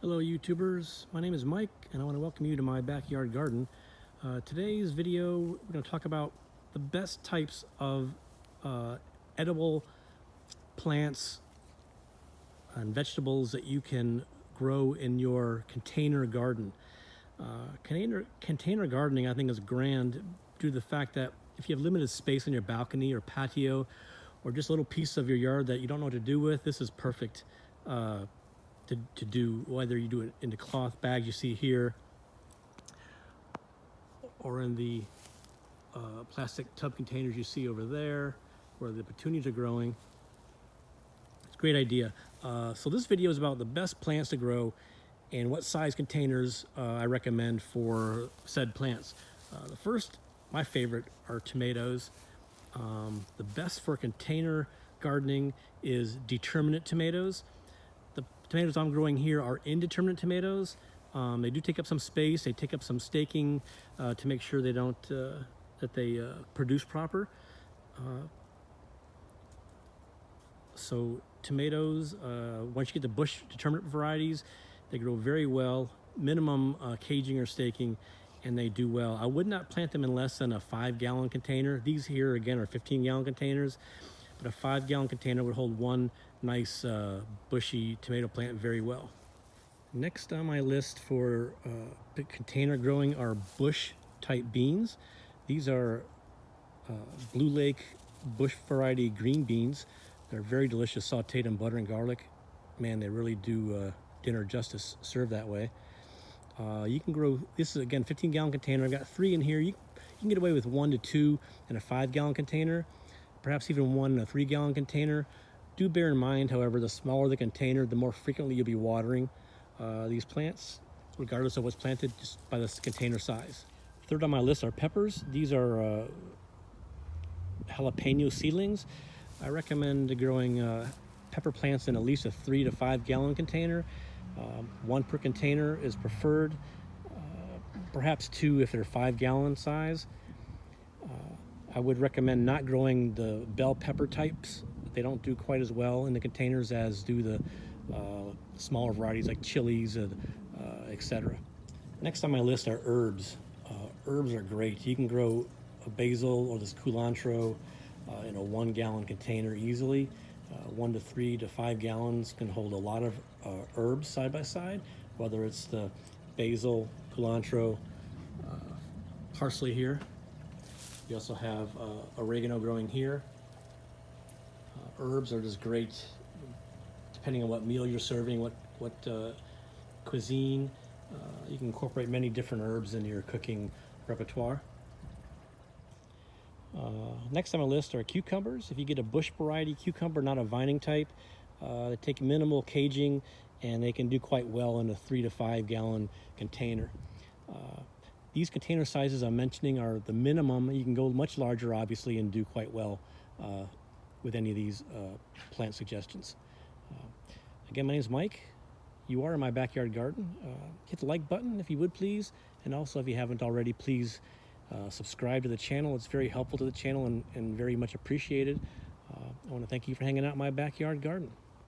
Hello YouTubers, my name is Mike and I want to welcome you to my backyard garden. Today's video we're going to talk about the best types of edible plants and vegetables that you can grow in your container garden. Container gardening I think is grand due to the fact that if you have limited space on your balcony or patio or just a little piece of your yard that you don't know what to do with, this is perfect to do, whether you do it in the cloth bags you see here or in the plastic tub containers you see over there where the petunias are growing. It's a great idea. So this video is about the best plants to grow and what size containers I recommend for said plants. The first, my favorite, are tomatoes. The best for container gardening is determinate tomatoes. The tomatoes I'm growing here are indeterminate tomatoes. They do take up some space. They take up some staking to make sure they don't that they produce proper. So tomatoes, once you get the bush determinate varieties, they grow very well, minimum caging or staking, and they do well. I would not plant them in less than a 5-gallon container. These here again are 15-gallon containers, but a 5-gallon container would hold one nice bushy tomato plant very well. Next on my list for container growing are bush type beans. These are Blue Lake bush variety green beans. They're very delicious, sauteed in butter and garlic. Man, they really do dinner justice served that way. You can grow, this is again 15-gallon container. I've got 3 in here. You can get away with 1 to 2 in a 5-gallon container, perhaps even 1 in a 3-gallon container. Do bear in mind, however, the smaller the container, the more frequently you'll be watering these plants, regardless of what's planted, just by the container size. Third on my list are peppers. These are jalapeno seedlings. I recommend growing pepper plants in at least a 3 to 5-gallon container. 1 per container is preferred, perhaps 2 if they're 5-gallon size. I would recommend not growing the bell pepper types. They don't do quite as well in the containers as do the smaller varieties like chilies, etc. Next on my list are herbs. Herbs are great. You can grow a basil or this culantro in a 1-gallon container easily. 1 to 3 to 5 gallons can hold a lot of herbs side by side, whether it's the basil, culantro, parsley here. You also have oregano growing here. Herbs are just great depending on what meal you're serving, what cuisine. You can incorporate many different herbs in your cooking repertoire. Next on my list are cucumbers. If you get a bush variety cucumber, not a vining type, they take minimal caging and they can do quite well in a 3 to 5-gallon container. These container sizes I'm mentioning are the minimum. You can go much larger, obviously, and do quite well with any of these plant suggestions. Again, my name is Mike. You are in my backyard garden. Hit the like button if you would, please. And also, if you haven't already, please subscribe to the channel. It's very helpful to the channel and very much appreciated. I want to thank you for hanging out in my backyard garden.